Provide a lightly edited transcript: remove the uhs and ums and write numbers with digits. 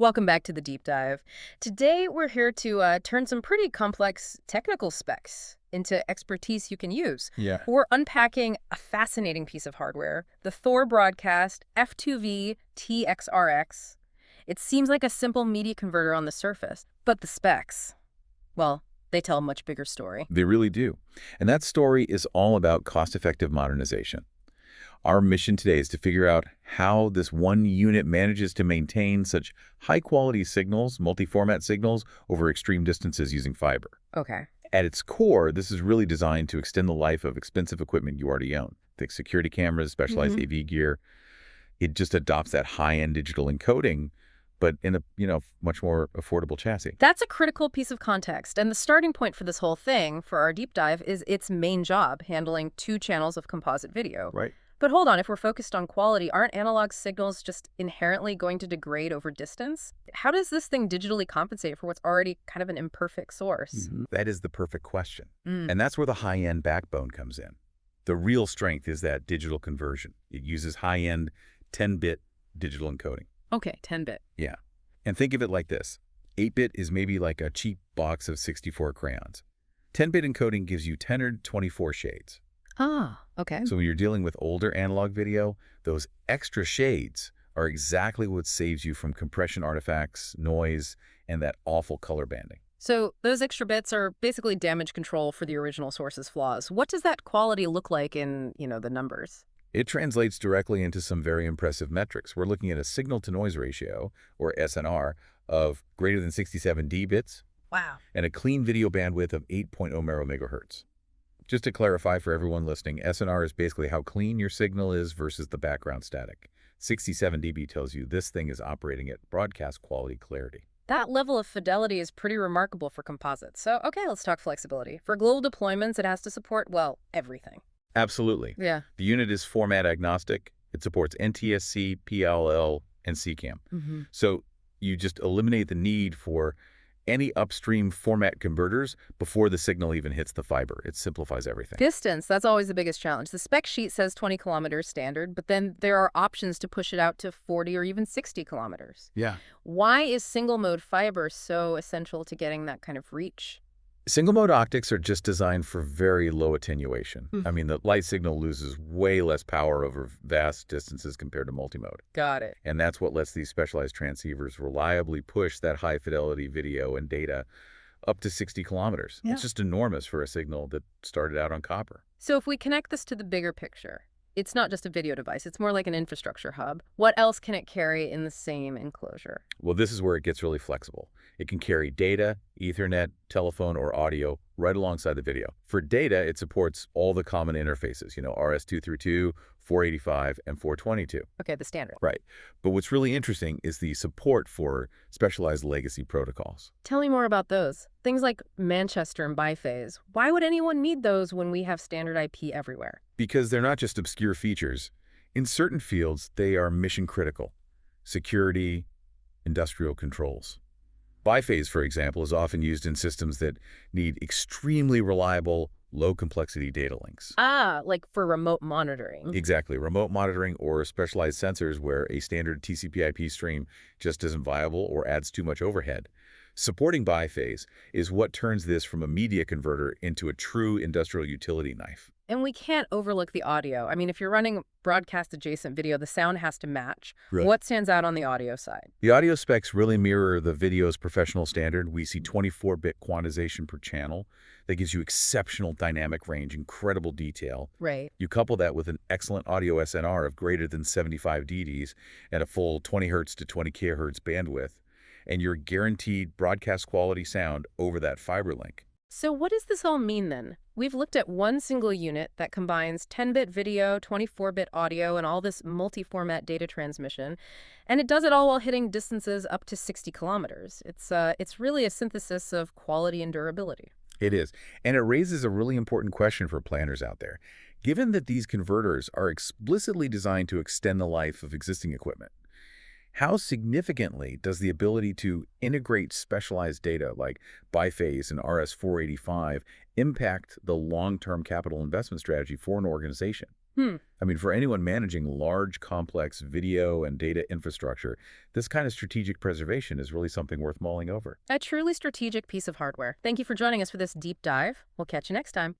Welcome back to the deep dive. Today, we're here to turn some pretty complex technical specs into expertise you can use. Yeah. We're unpacking a fascinating piece of hardware, the Thor broadcast F-2V-TxRx. It seems like a simple media converter on the surface, but the specs, well, they tell a much bigger story. They really do. And that story is all about cost-effective modernization. Our mission today is to figure out how this one unit manages to maintain such high-quality signals, multi-format signals, over extreme distances using fiber. Okay. At its core, this is really designed to extend the life of expensive equipment you already own. Think security cameras, specialized AV gear. It just adopts that high-end digital encoding, but in a, much more affordable chassis. That's a critical piece of context, and the starting point for this whole thing, for our deep dive, is its main job, handling 2 channels of composite video. Right. But hold on, if we're focused on quality, aren't analog signals just inherently going to degrade over distance? How does this thing digitally compensate for what's already kind of an imperfect source? That is the perfect question. And that's where the high-end backbone comes in. The real strength is that digital conversion. It uses high-end 10-bit digital encoding. Okay, 10-bit. Yeah. And think of it like this. 8-bit is maybe like a cheap box of 64 crayons. 10-bit encoding gives you 10 or 24 shades. Ah, okay. So when you're dealing with older analog video, those extra shades are exactly what saves you from compression artifacts, noise, and that awful color banding. So those extra bits are basically damage control for the original source's flaws. What does that quality look like in, the numbers? It translates directly into some very impressive metrics. We're looking at a signal-to-noise ratio, or SNR, of greater than 67 dBits. Wow. And a clean video bandwidth of 8.0 megahertz. Just to clarify for everyone listening, SNR is basically how clean your signal is versus the background static. 67 dB tells you this thing is operating at broadcast quality clarity. That level of fidelity is pretty remarkable for composites. So, okay, let's talk flexibility. For global deployments, it has to support, well, everything. Absolutely. Yeah. The unit is format agnostic. It supports NTSC, PLL, and CCAM. So you just eliminate the need for any upstream format converters before the signal even hits the fiber. It simplifies everything. Distance, that's always the biggest challenge. The spec sheet says 20 kilometers standard, but then there are options to push it out to 40 or even 60 kilometers. Yeah. Why is single-mode fiber so essential to getting that kind of reach? Single-mode optics are just designed for very low attenuation. I mean, the light signal loses way less power over vast distances compared to multimode. Got it. And that's what lets these specialized transceivers reliably push that high-fidelity video and data up to 60 kilometers. Yeah. It's just enormous for a signal that started out on copper. So if we connect this to the bigger picture, it's not just a video device, it's more like an infrastructure hub. What else can it carry in the same enclosure? Well, this is where it gets really flexible. It can carry data, Ethernet, telephone, or audio right alongside the video. For data, it supports all the common interfaces, RS-232, 485, and 422. Okay, the standard. Right. But what's really interesting is the support for specialized legacy protocols. Tell me more about those. Things like Manchester and biphase. Why would anyone need those when we have standard IP everywhere? Because they're not just obscure features. In certain fields, they are mission critical. Security, industrial controls. Biphase, for example, is often used in systems that need extremely reliable, low-complexity data links. Ah, like for remote monitoring. Exactly. Remote monitoring or specialized sensors where a standard TCP/IP stream just isn't viable or adds too much overhead. Supporting biphase is what turns this from a media converter into a true industrial utility knife. And we can't overlook the audio. I mean, if you're running broadcast-adjacent video, the sound has to match. Right. What stands out on the audio side? The audio specs really mirror the video's professional standard. We see 24-bit quantization per channel. That gives you exceptional dynamic range, incredible detail. Right. You couple that with an excellent audio SNR of greater than 75 dBs and a full 20 Hz to 20 kHz bandwidth, and you're guaranteed broadcast quality sound over that fiber link. So what does this all mean then? We've looked at one single unit that combines 10-bit video, 24-bit audio, and all this multi-format data transmission, and it does it all while hitting distances up to 60 kilometers. It's really a synthesis of quality and durability. It is, and it raises a really important question for planners out there. Given that these converters are explicitly designed to extend the life of existing equipment, how significantly does the ability to integrate specialized data like biphase and RS-485 impact the long-term capital investment strategy for an organization? Hmm. I mean, for anyone managing large, complex video and data infrastructure, this kind of strategic preservation is really something worth mulling over. A truly strategic piece of hardware. Thank you for joining us for this deep dive. We'll catch you next time.